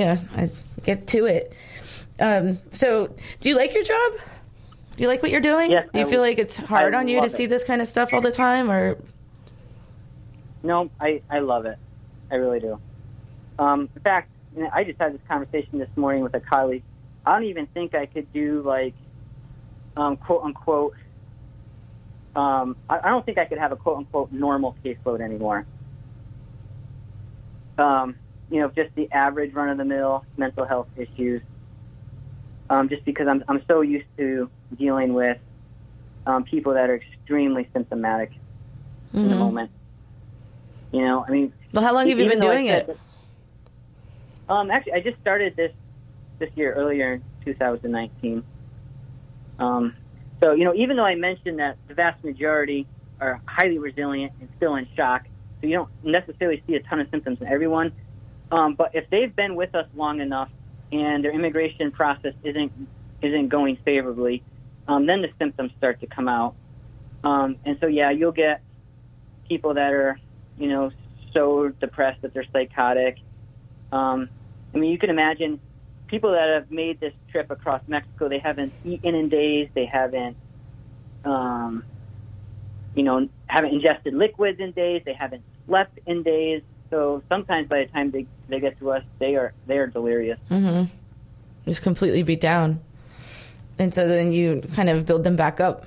I get to it. So do you like your job? Do you like what you're doing? Yes, do you feel like it's hard on you to see this kind of stuff all the time, or? No, I love it. I really do. In fact, I just had this conversation this morning with a colleague. I don't even think I could do like, quote unquote, I don't think I could have a quote unquote normal caseload anymore. Just the average run of the mill mental health issues. Just because I'm so used to dealing with people that are extremely symptomatic in the moment. Well, how long have you been doing it? Actually, I just started this year, earlier in 2019. So, even though I mentioned that the vast majority are highly resilient and still in shock, so you don't necessarily see a ton of symptoms in everyone. But if they've been with us long enough and their immigration process isn't going favorably, then the symptoms start to come out. And so, you'll get people that are, so depressed that they're psychotic. You can imagine people that have made this trip across Mexico, they haven't eaten in days, they haven't, haven't ingested liquids in days, they haven't slept in days. So sometimes by the time they get to us, they are delirious. Mm-hmm. Just completely beat down. And so then you kind of build them back up.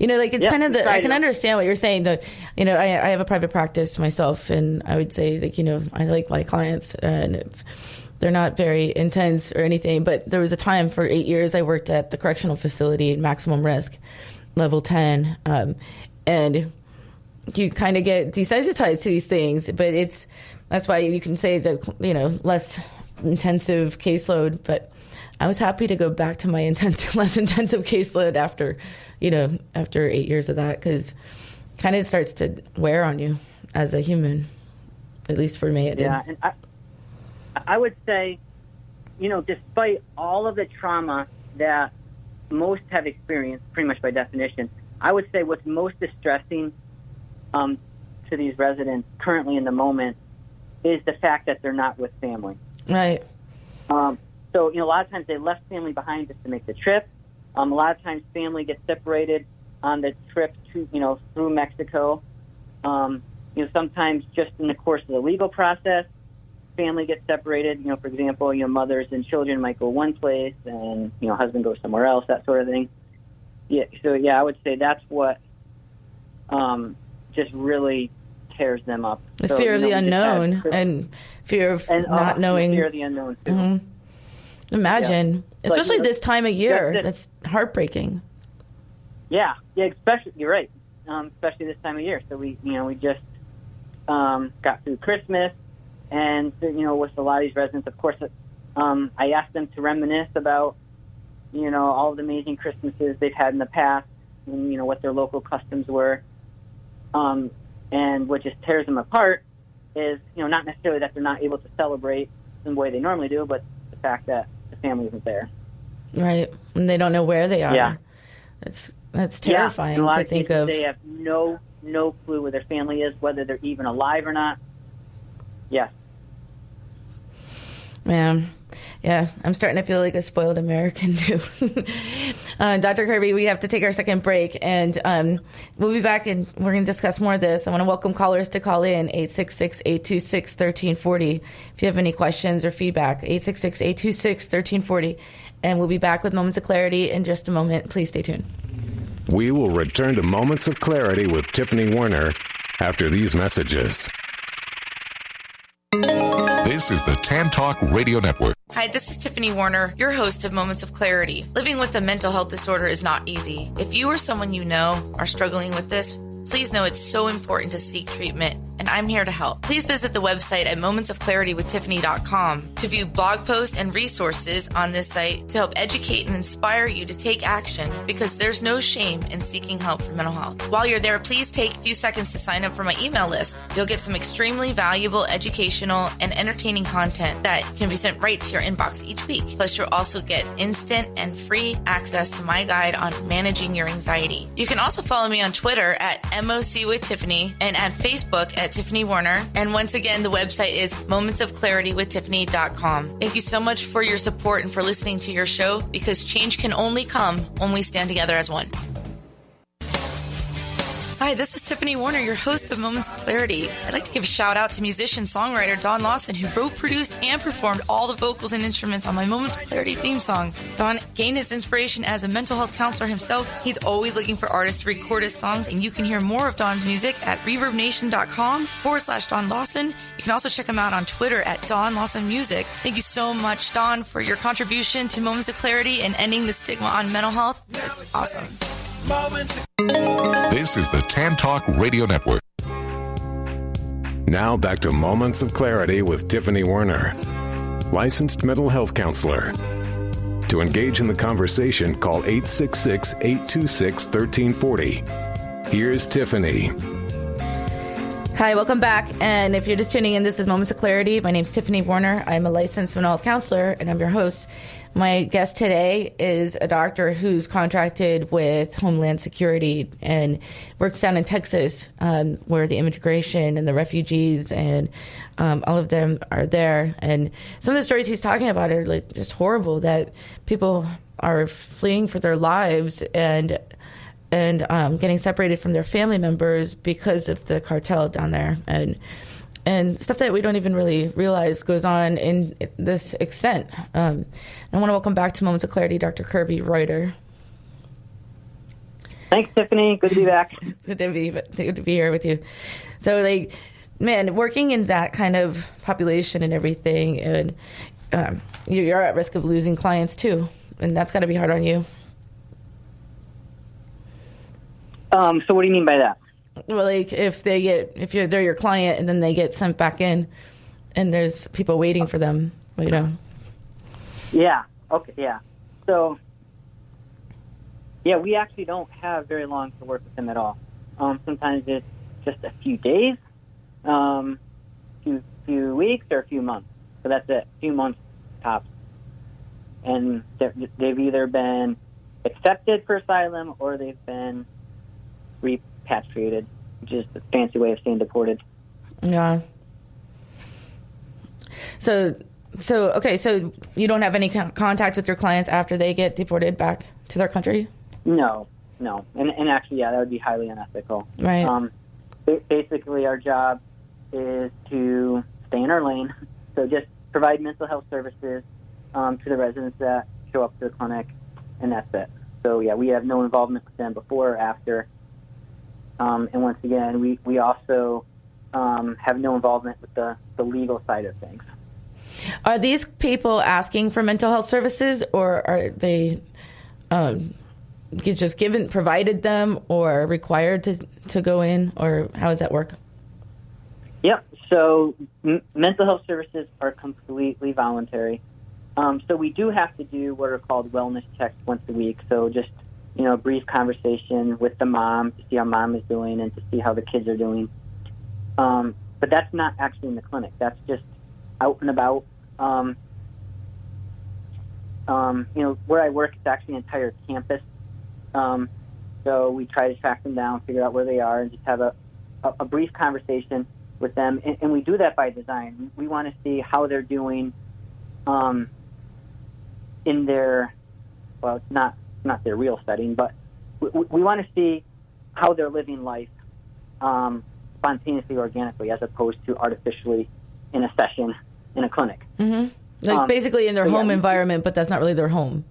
It's kind of I can understand what you're saying. I have a private practice myself, and I would say that, I like my clients, and they're not very intense or anything. But there was a time for 8 years I worked at the correctional facility in maximum risk, level 10. And you kind of get desensitized to these things, but that's why you can say that, less intensive caseload, but I was happy to go back to my less intensive caseload after 8 years of that, because kind of starts to wear on you as a human. At least for me, it did. Yeah, and I would say, despite all of the trauma that most have experienced, pretty much by definition, I would say what's most distressing to these residents currently in the moment is the fact that they're not with family. Right. So, a lot of times they left family behind just to make the trip. A lot of times family gets separated on the trip to, through Mexico. Sometimes just in the course of the legal process, family gets separated. For example, mothers and children might go one place and, husband goes somewhere else, that sort of thing. Yeah. So, I would say that's what just really tears them up. The fear of the unknown and fear of not knowing. Fear of the unknown, too. Mm-hmm. Imagine, especially this time of year, that's heartbreaking. Yeah, especially, you're right, especially this time of year. So we just got through Christmas, and, with a lot of these residents, of course, I asked them to reminisce about, all of the amazing Christmases they've had in the past, and, what their local customs were. And what just tears them apart is, not necessarily that they're not able to celebrate in the way they normally do, but the fact that the family isn't there. Right. And they don't know where they are. Yeah. That's terrifying to think of. They have no clue where their family is, whether they're even alive or not. Yes. Man. Yeah, I'm starting to feel like a spoiled American, too. Dr. Kirby, we have to take our second break, and we'll be back, and we're going to discuss more of this. I want to welcome callers to call in, 866-826-1340. If you have any questions or feedback, 866-826-1340. And we'll be back with Moments of Clarity in just a moment. Please stay tuned. We will return to Moments of Clarity with Tiffany Warner after these messages. This is the Tan Talk Radio Network. Hi, this is Tiffany Warner, your host of Moments of Clarity. Living with a mental health disorder is not easy. If you or someone you know are struggling with this, please know it's so important to seek treatment, and I'm here to help. Please visit the website at momentsofclaritywithtiffany.com to view blog posts and resources on this site to help educate and inspire you to take action, because there's no shame in seeking help for mental health. While you're there, please take a few seconds to sign up for my email list. You'll get some extremely valuable educational and entertaining content that can be sent right to your inbox each week. Plus, you'll also get instant and free access to my guide on managing your anxiety. You can also follow me on Twitter at MOC with Tiffany and at Facebook at at Tiffany Warner. And once again, the website is momentsofclaritywithtiffany.com. Thank you so much for your support and for listening to your show, because change can only come when we stand together as one. Hi, this is Tiffany Warner, your host of Moments of Clarity. I'd like to give a shout out to musician-songwriter Don Lawson, who wrote, produced, and performed all the vocals and instruments on my Moments of Clarity theme song. Don gained his inspiration as a mental health counselor himself. He's always looking for artists to record his songs, and you can hear more of Don's music at reverbnation.com/Don Lawson. You can also check him out on Twitter at Don Lawson Music. Thank you so much, Don, for your contribution to Moments of Clarity and ending the stigma on mental health. It's awesome. This is the Tan Talk Radio Network. Now back to Moments of Clarity with Tiffany Warner, licensed mental health counselor. To engage in the conversation, call 866-826-1340. Here's Tiffany. Hi, welcome back. And if you're just tuning in, this is Moments of Clarity. My name's Tiffany Warner. I'm a licensed mental health counselor, and I'm your host. My guest today is a doctor who's contracted with Homeland Security and works down in Texas, where the immigration and the refugees and all of them are there. And some of the stories he's talking about are like just horrible, that people are fleeing for their lives and getting separated from their family members because of the cartel down there, and stuff that we don't even really realize goes on in this extent. I want to welcome back to Moments of Clarity Dr. Kirby Ruetter. Thanks, Tiffany. Good to be back. Good to be here with you. So, like, man, working in that kind of population and everything, and you're at risk of losing clients too, and that's got to be hard on you. So what do you mean by that? Well, like they're your client and then they get sent back in, and there's people waiting for them, you know. Yeah. Okay. Yeah. So, yeah, we actually don't have very long to work with them at all. Sometimes it's just a few days, few weeks, or a few months. So that's it. A few months tops. And they've either been accepted for asylum or they've been repatriated, which is a fancy way of saying deported. Yeah. So okay, so you don't have any contact with your clients after they get deported back to their country? No. And actually, yeah, that would be highly unethical. Right. Basically, our job is to stay in our lane, so just provide mental health services to the residents that show up to the clinic, and that's it. So, yeah, we have no involvement with them before or after. And once again, we also have no involvement with the legal side of things. Are these people asking for mental health services, or are they just provided them, or required to go in, or how does that work? Yep. So mental health services are completely voluntary. So we do have to do what are called wellness checks once a week. So just, a brief conversation with the mom to see how mom is doing and to see how the kids are doing. But that's not actually in the clinic. That's just out and about. Where I work, it's actually an entire campus. So we try to track them down, figure out where they are, and just have a brief conversation with them. And we do that by design. We want to see how they're doing in their, well, it's not their real setting, but we want to see how they're living life spontaneously, organically, as opposed to artificially in a session in a clinic. Mm-hmm. Like basically in their home environment, but that's not really their home.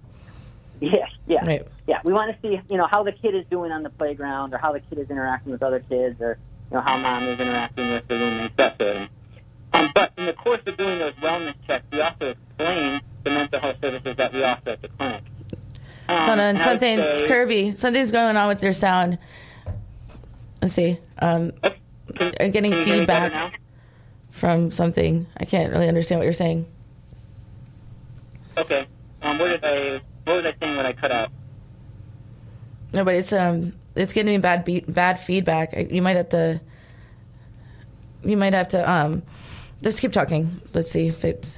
Yeah. Right. Yeah, we want to see, how the kid is doing on the playground, or how the kid is interacting with other kids, or, how mom is interacting with the roommates, that sort of thing. But in the course of doing those wellness checks, we also explain the mental health services that we offer at the clinic. Hold on, Kirby, something's going on with your sound. Let's see. I'm getting feedback from something. I can't really understand what you're saying. Okay. What was I saying when I cut out? No, but it's getting bad feedback. You might have to just keep talking. Let's see if it's.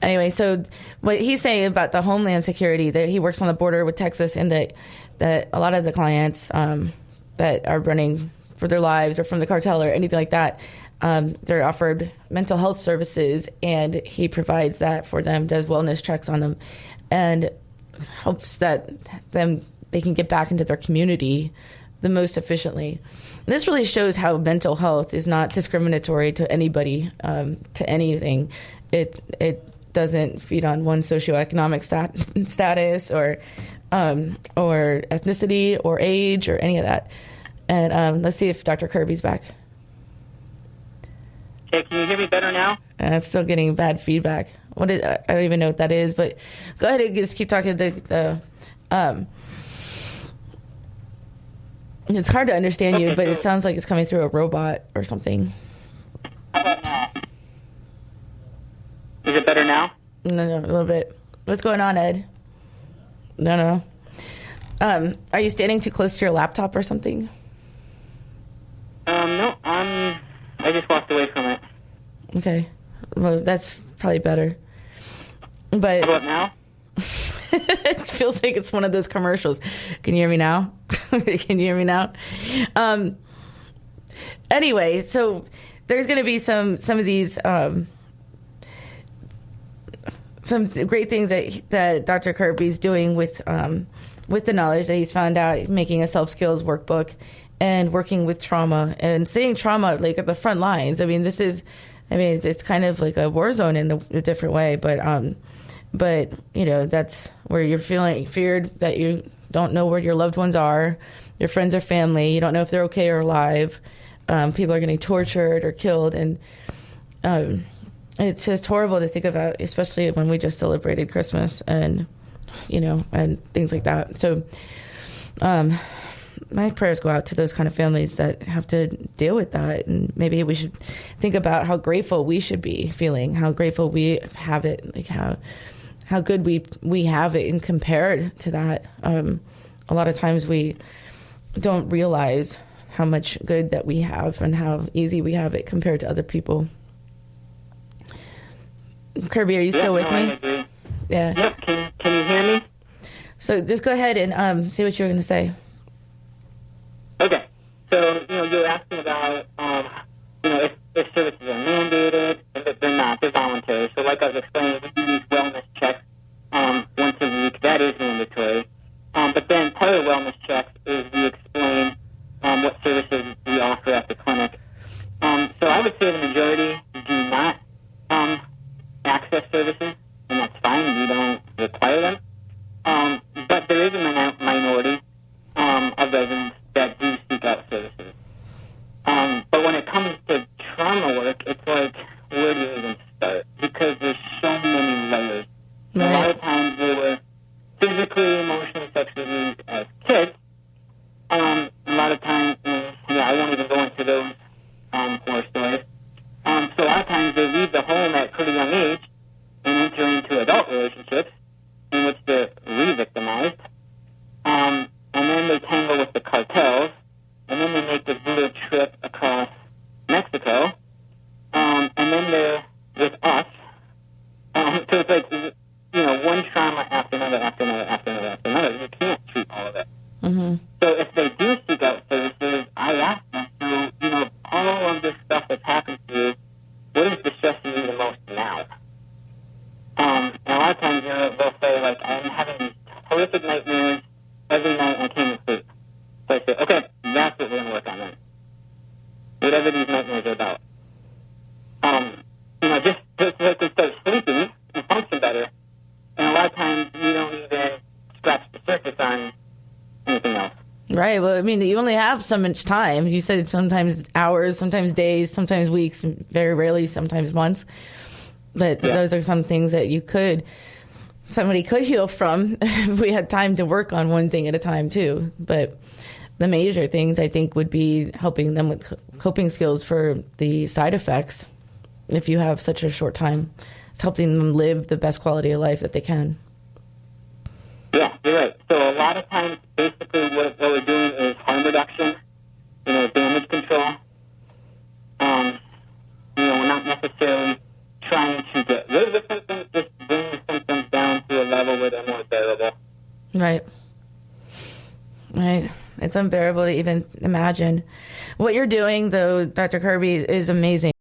Anyway, so what he's saying about the Homeland Security, that he works on the border with Texas, and that a lot of the clients that are running for their lives or from the cartel or anything like that. They're offered mental health services, and he provides that for them, does wellness checks on them, and hopes that they can get back into their community the most efficiently. And this really shows how mental health is not discriminatory to anybody, to anything. It doesn't feed on one socioeconomic status or ethnicity or age or any of that. And let's see if Dr. Kirby's back. Okay, can you hear me better now? It's still getting bad feedback. I don't even know what that is, but go ahead and just keep talking. It's hard to understand you, but it sounds like it's coming through a robot or something. How about now? Is it better now? No, a little bit. What's going on, Ed? No. Are you standing too close to your laptop or something? No, I just walked away from it. Okay. Well, that's probably better. But How about now? It feels like it's one of those commercials. Can you hear me now? Can you hear me now? Anyway, so there's going to be some of these some great things that Dr. Kirby's doing with the knowledge that he's found out, making a self-skills workbook and working with trauma and seeing trauma like at the front lines. I mean, it's kind of like a war zone in a different way, but you know, that's where you're feeling feared that you don't know where your loved ones are, your friends or family, you don't know if they're okay or alive. People are getting tortured or killed, and it's just horrible to think about, especially when we just celebrated Christmas and, you know, and things like that. So my prayers go out to those kind of families that have to deal with that. And maybe we should think about how grateful we should be feeling, how grateful we have it, like how good we have it, and compared to that. A lot of times we don't realize how much good that we have and how easy we have it compared to other people. Kirby, are you still with me? I agree. Yeah. Yep. Can you hear me? So just go ahead and say what you were going to say. Okay. So, you know, you're asking about, you know, if services are mandated, and if they're not, they're voluntary. So like I was explaining, we do these wellness checks once a week. That is mandatory. But then part of the wellness checks is we explain what services we offer at the clinic. So I would say the majority do not access services, and that's fine. We don't require them. But there is a minority of residents that do seek out services. But when it comes to trauma work, it's like, where do you even start? Because there's so many layers. Right. A lot of times they were physically, emotionally, sexually abused as kids. A lot of times, I won't even go into those horror stories. So a lot of times they leave the home at a pretty young age and enter into adult relationships in which they're re-victimized. And then they tangle with the cartels, and then they make this brutal trip across Mexico, and then they're with us. So it's like, you know, one trauma after another, after another, after another, after another. You can't treat all of it. Mm-hmm. So if they do seek out services, I ask them, so, you know, all of this stuff that's happened to you, what is distressing you the most now? And a lot of times, you know, they'll say, like, I'm having these horrific nightmares every night I can't sleep. So I say, okay, that's what we're going to work on then. Whatever these nightmares are about. You know, just so they can start sleeping and function better. And a lot of times we don't even scratch the surface on anything else. Right. Well, I mean, you only have so much time. You said sometimes hours, sometimes days, sometimes weeks, very rarely, sometimes months. But those are some things that somebody could heal from if we had time to work on one thing at a time too. But the major things, I think, would be helping them with coping skills for the side effects. If you have such a short time, it's helping them live the best quality of life that they can. Yeah, you're right. So a lot of times, basically what we're doing is harm reduction, you know, damage control. You know, we're not necessarily trying to get rid of the symptoms, just bring the symptoms down to a level where they're more bearable. Right. Right. It's unbearable to even imagine. what you're doing, though, Dr. Kirby, is amazing.